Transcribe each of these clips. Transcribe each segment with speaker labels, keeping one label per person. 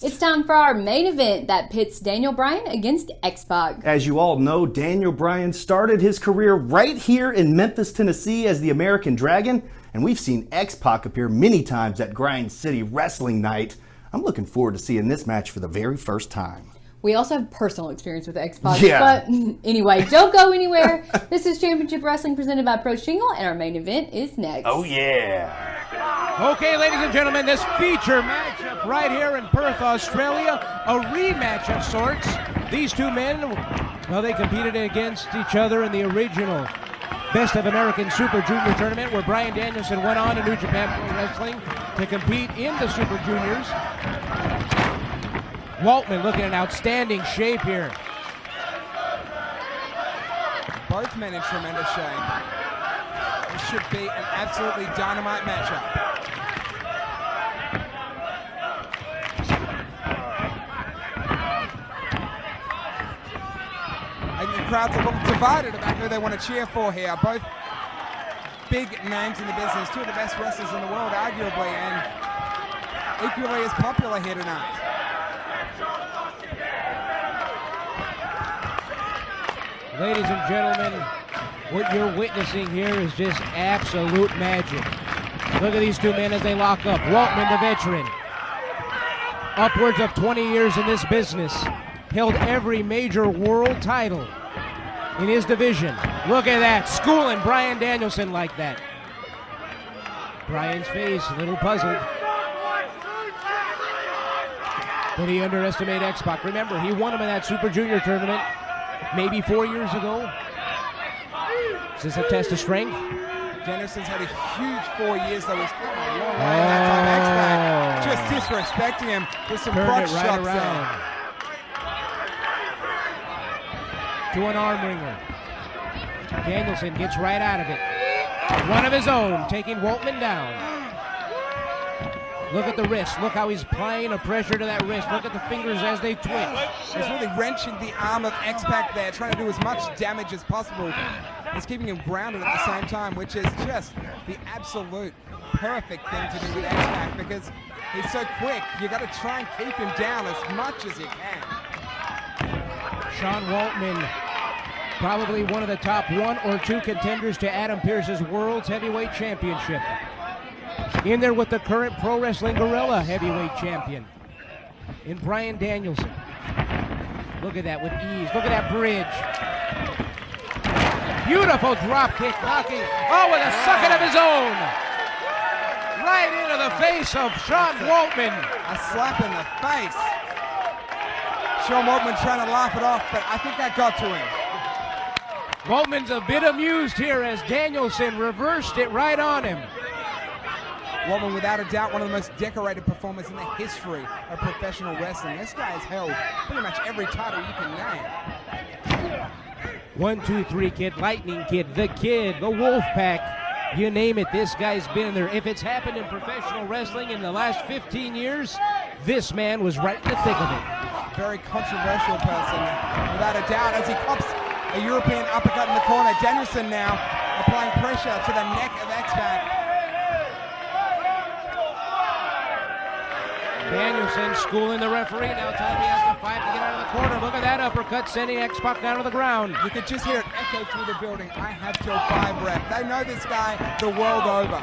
Speaker 1: It's time for our main event that pits Daniel Bryan against X-Pac.
Speaker 2: As you all know, Daniel Bryan started his career right here in Memphis, Tennessee as the American Dragon, and we've seen X-Pac appear many times at Grind City Wrestling Night. I'm looking forward to seeing this match for the very first time.
Speaker 1: We also have personal experience with X-Pac,
Speaker 2: Yeah.
Speaker 1: But anyway, don't go anywhere. This is Championship Wrestling presented by Pro Shingle, and our main event is next.
Speaker 2: Oh yeah!
Speaker 3: Okay, ladies and gentlemen, this feature matchup right here in Perth, Australia, a rematch of sorts. These two men, well, they competed against each other in the original Best of American Super Junior tournament, where Bryan Danielson went on to New Japan Pro Wrestling to compete in the Super Juniors. Waltman looking in outstanding shape here.
Speaker 4: Both men in tremendous shape. This should be an absolutely dynamite matchup. And the crowd's a little divided about who they want to cheer for here. Both big names in the business, two of the best wrestlers in the world, arguably, and equally as popular here tonight.
Speaker 3: Ladies and gentlemen, what you're witnessing here is just absolute magic. Look at these two men as they lock up. Waltman, the veteran, upwards of 20 years in this business, held every major world title in his division. Look at that, schooling Bryan Danielson like that. Bryan's face, a little puzzled. But he underestimated X-Pac. Remember, he won him in that Super Junior tournament maybe 4 years ago. Is this a test of strength?
Speaker 4: Danielson's had a huge 4 years, though. He's come a long way in that time. X-Pac just disrespecting him with some crotch
Speaker 3: right
Speaker 4: shots
Speaker 3: around. To an arm wringer. Danielson gets right out of it. One of his own, taking Waltman down. Look at the wrist. Look how he's applying a pressure to that wrist. Look at the fingers as they twitch.
Speaker 4: He's really wrenching the arm of X-Pac there, trying to do as much damage as possible. He's keeping him grounded at the same time, which is just the absolute perfect thing to do with X-Pac, because he's so quick. You got to try and keep him down as much as you can.
Speaker 3: Sean Waltman, probably one of the top 1 or 2 contenders to Adam Pearce's World's Heavyweight Championship. In there with the current Pro Wrestling Gorilla Heavyweight Champion in Bryan Danielson. Look at that with ease. Look at that bridge. Beautiful drop kick, knocking. Oh, with a sucking of his own. Right into the face of Sean Waltman.
Speaker 4: A slap in the face. Sean Waltman trying to laugh it off, but I think that got to him.
Speaker 3: Waltman's a bit amused here as Danielson reversed it right on him.
Speaker 4: Waltman, without a doubt, one of the most decorated performers in the history of professional wrestling. This guy has held pretty much every title you can name.
Speaker 3: 1, 2, 3 Kid, Lightning Kid, the Wolfpack, you name it, this guy's been in there. If it's happened in professional wrestling in the last 15 years, this man was right in the thick of it.
Speaker 4: Very controversial person, without a doubt, as he cops a European uppercut in the corner. Danielson now applying pressure to the neck of X-Pac.
Speaker 3: Danielson schooling the referee, now telling him he has to fight to get out of the corner. Look at that uppercut, sending X-Pac down to the ground.
Speaker 4: You could just hear it echo through the building. I have till 5 rep. They know this guy the world over.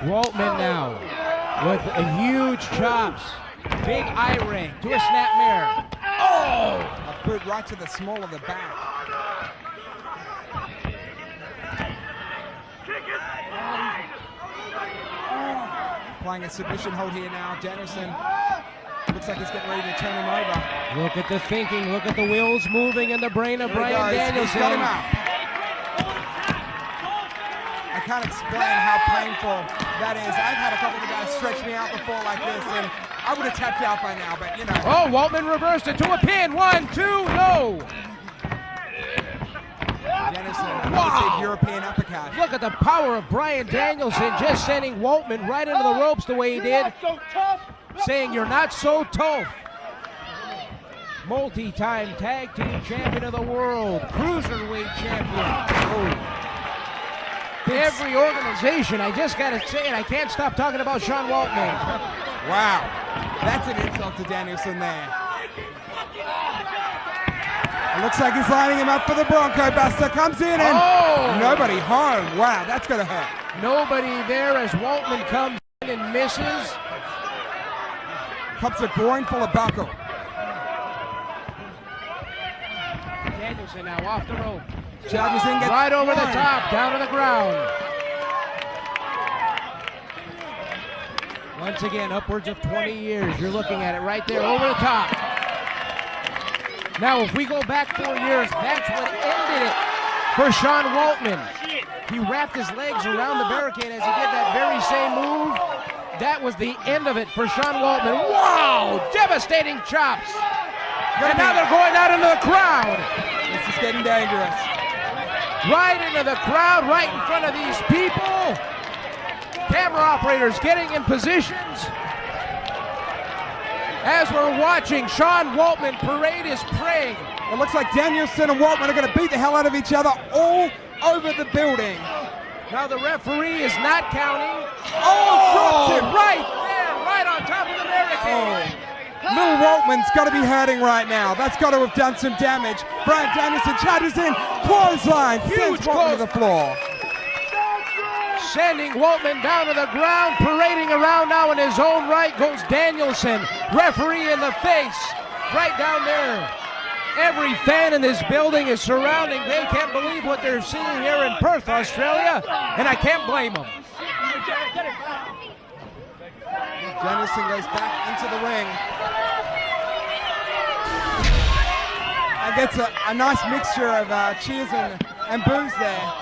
Speaker 3: Waltman now with a huge chops. Big eye ring to a snapmare. Oh!
Speaker 4: A boot right to the small of the back. Applying a submission hold here now. Danielson looks like he's getting ready to turn him over.
Speaker 3: Look at the thinking. Look at the wheels moving in the brain of Bryan Danielson.
Speaker 4: He's got him out. I can't explain how painful that is. I've had a couple of guys stretch me out before like this, and I would have tapped out by now, but you know.
Speaker 3: Oh, Waltman reversed it to a pin. 1, 2, no.
Speaker 4: Danielson, another big European uppercut.
Speaker 3: Look at the power of Bryan Danielson, just sending Waltman right into the ropes the way he did. Saying you're not so tough. Multi-time tag team champion of the world, cruiserweight champion. Oh. every organization. I just got to say it. I can't stop talking about Sean Waltman.
Speaker 4: Wow. That's an insult to Danielson there. It looks like he's lining him up for the Bronco Buster. Comes in and nobody home. Wow, that's going to hurt.
Speaker 3: Nobody there as Waltman comes in and misses.
Speaker 4: Cups a groin full of buckle.
Speaker 3: Danielson now off the rope.
Speaker 4: Charges in, gets
Speaker 3: right over the
Speaker 4: one.
Speaker 3: top, down to the ground. Once again, upwards of 20 years. You're looking at it right there, over the top. Now, if we go back 4 years, that's what ended it for Sean Waltman. He wrapped his legs around the barricade as he did that very same move. That was the end of it for Sean Waltman. Wow! Devastating chops. And now they're going out into the crowd.
Speaker 4: This is getting dangerous.
Speaker 3: Right into the crowd, right in front of these people. Camera operators getting in positions. As we're watching Sean Waltman parade his prey.
Speaker 4: It looks like Danielson and Waltman are going to beat the hell out of each other all over the building.
Speaker 3: Now the referee is not counting.
Speaker 4: Drops him
Speaker 3: Right there, right on top of the barricade.
Speaker 4: Lil Waltman's got to be hurting right now. That's got to have done some damage. Bryan Danielson charges in, clothesline, sends Waltman to the floor.
Speaker 3: Sending Waltman down to the ground, parading around now in his own right goes Danielson. Referee in the face, right down there. Every fan in this building is surrounding. They can't believe what they're seeing here in Perth, Australia, and I can't blame them.
Speaker 4: Danielson goes back into the ring and gets a nice mixture of cheers and boos there.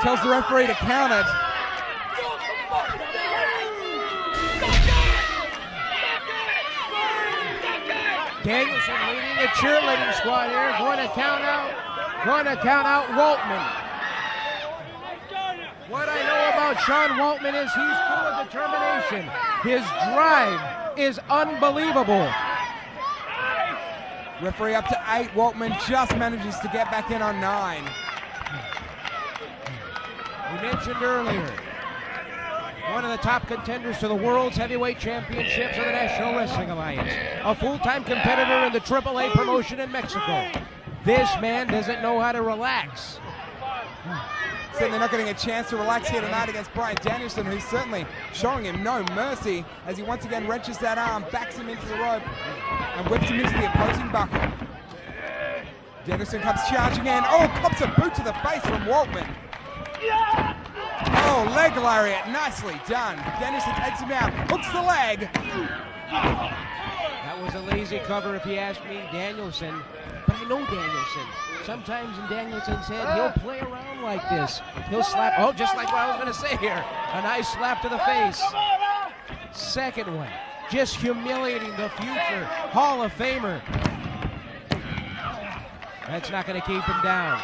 Speaker 4: Tells the referee to count it.
Speaker 3: Danielson leading the cheerleading squad here, going to count out Waltman. What I know about Sean Waltman is he's full of determination. His drive is unbelievable.
Speaker 4: Referee up to 8. Waltman just manages to get back in on 9.
Speaker 3: We mentioned earlier, one of the top contenders to the World's Heavyweight Championships of the National Wrestling Alliance. A full-time competitor in the AAA promotion in Mexico. This man doesn't know how to relax.
Speaker 4: Certainly not getting a chance to relax here tonight against Bryan Danielson, who's certainly showing him no mercy as he once again wrenches that arm, backs him into the rope, and whips him into the opposing buckle. Danielson comes charging in. Cops a boot to the face from Waltman. Leg lariat, nicely done. Danielson takes him out, hooks the leg.
Speaker 3: That was a lazy cover if you ask me. Danielson, but I know Danielson. Sometimes in Danielson's head, he'll play around like this. He'll slap, just like what I was going to say here. A nice slap to the face. Second one, just humiliating the future Hall of Famer. That's not going to keep him down.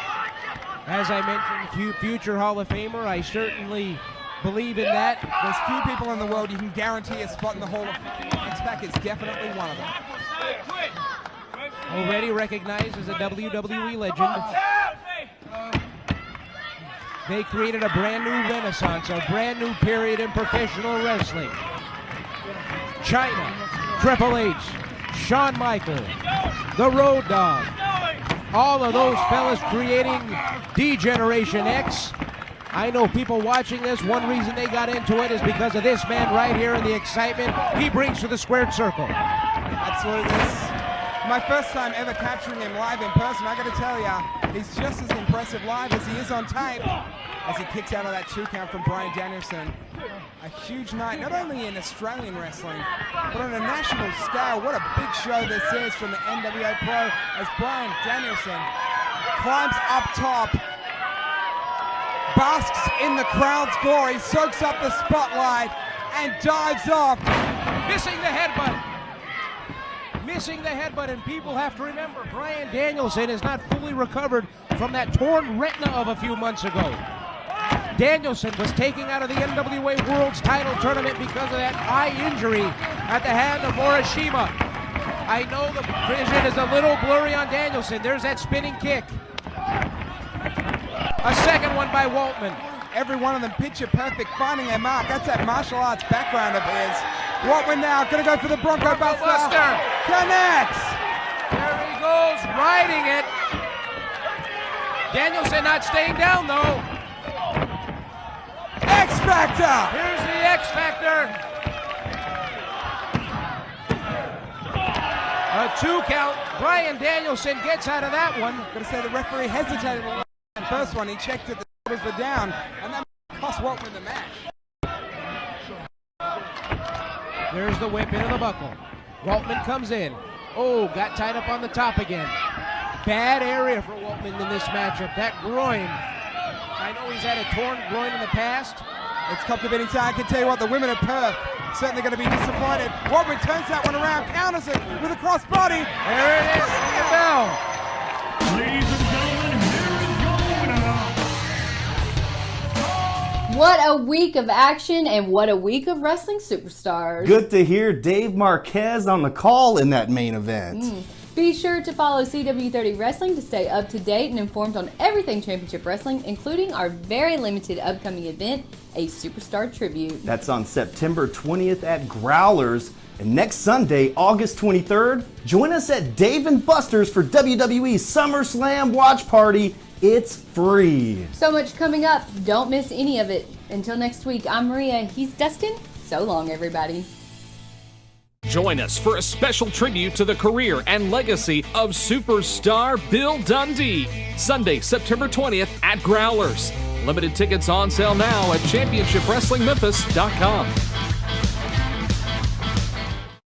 Speaker 3: As I mentioned, future Hall of Famer, I certainly believe in that.
Speaker 4: There's few people in the world you can guarantee a spot in the Hall of Fame. X-Pac is definitely one of them.
Speaker 3: Already recognized as a WWE legend. They created a brand new renaissance, a brand new period in professional wrestling. China, Triple H, Shawn Michaels, the Road Dogg. All of those fellas creating D-Generation X. I know people watching this, one reason they got into it is because of this man right here and the excitement he brings to the squared circle.
Speaker 4: Absolutely. My first time ever capturing him live in person. I got to tell you, he's just as impressive live as he is on tape as he kicks out of that 2 count from Bryan Danielson. A huge night, not only in Australian wrestling, but on a national scale. What a big show this is from the NWA Pro as Bryan Danielson climbs up top, basks in the crowd's glory, soaks up the spotlight, and dives off.
Speaker 3: Missing the headbutt. Missing the headbutt, and people have to remember, Bryan Danielson is not fully recovered from that torn retina of a few months ago. Danielson was taken out of the NWA World's title tournament because of that eye injury at the hand of Morishima. I know the vision is a little blurry on Danielson. There's that spinning kick. A second one by Waltman.
Speaker 4: Every one of them picture perfect, finding their mark. That's that martial arts background of his. Waltman now going to go for the Bronco Buster. Connects.
Speaker 3: There he goes, riding it. Danielson not staying down, though.
Speaker 4: X-Factor.
Speaker 3: Here's the X-Factor. A 2 count. Bryan Danielson gets out of that one.
Speaker 4: Got to say the referee hesitated a little. The first one, he checked it, the shoulders were down, and that cost Waltman the match.
Speaker 3: There's the whip into the buckle. Waltman comes in. Oh, got tied up on the top again. Bad area for Waltman in this matchup. That groin. I know he's had a torn groin in the past.
Speaker 4: It's come to any time. I can tell you what, the women of Perth certainly going to be disappointed. Waltman turns that one around, counters it with a crossbody.
Speaker 3: There it is. Ring a bell.
Speaker 5: Ladies and gentlemen, here is your winner.
Speaker 1: What a week of action and what a week of wrestling superstars.
Speaker 2: Good to hear Dave Marquez on the call in that main event.
Speaker 1: Be sure to follow CW30 Wrestling to stay up to date and informed on everything Championship Wrestling, including our very limited upcoming event, a Superstar Tribute.
Speaker 2: That's on September 20th at Growlers. And next Sunday, August 23rd, join us at Dave & Buster's for WWE SummerSlam Watch Party. It's free.
Speaker 1: So much coming up. Don't miss any of it. Until next week, I'm Maria. He's Dustin. So long, everybody.
Speaker 6: Join us for a special tribute to the career and legacy of superstar Bill Dundee. Sunday, September 20th at Growlers. Limited tickets on sale now at ChampionshipWrestlingMemphis.com.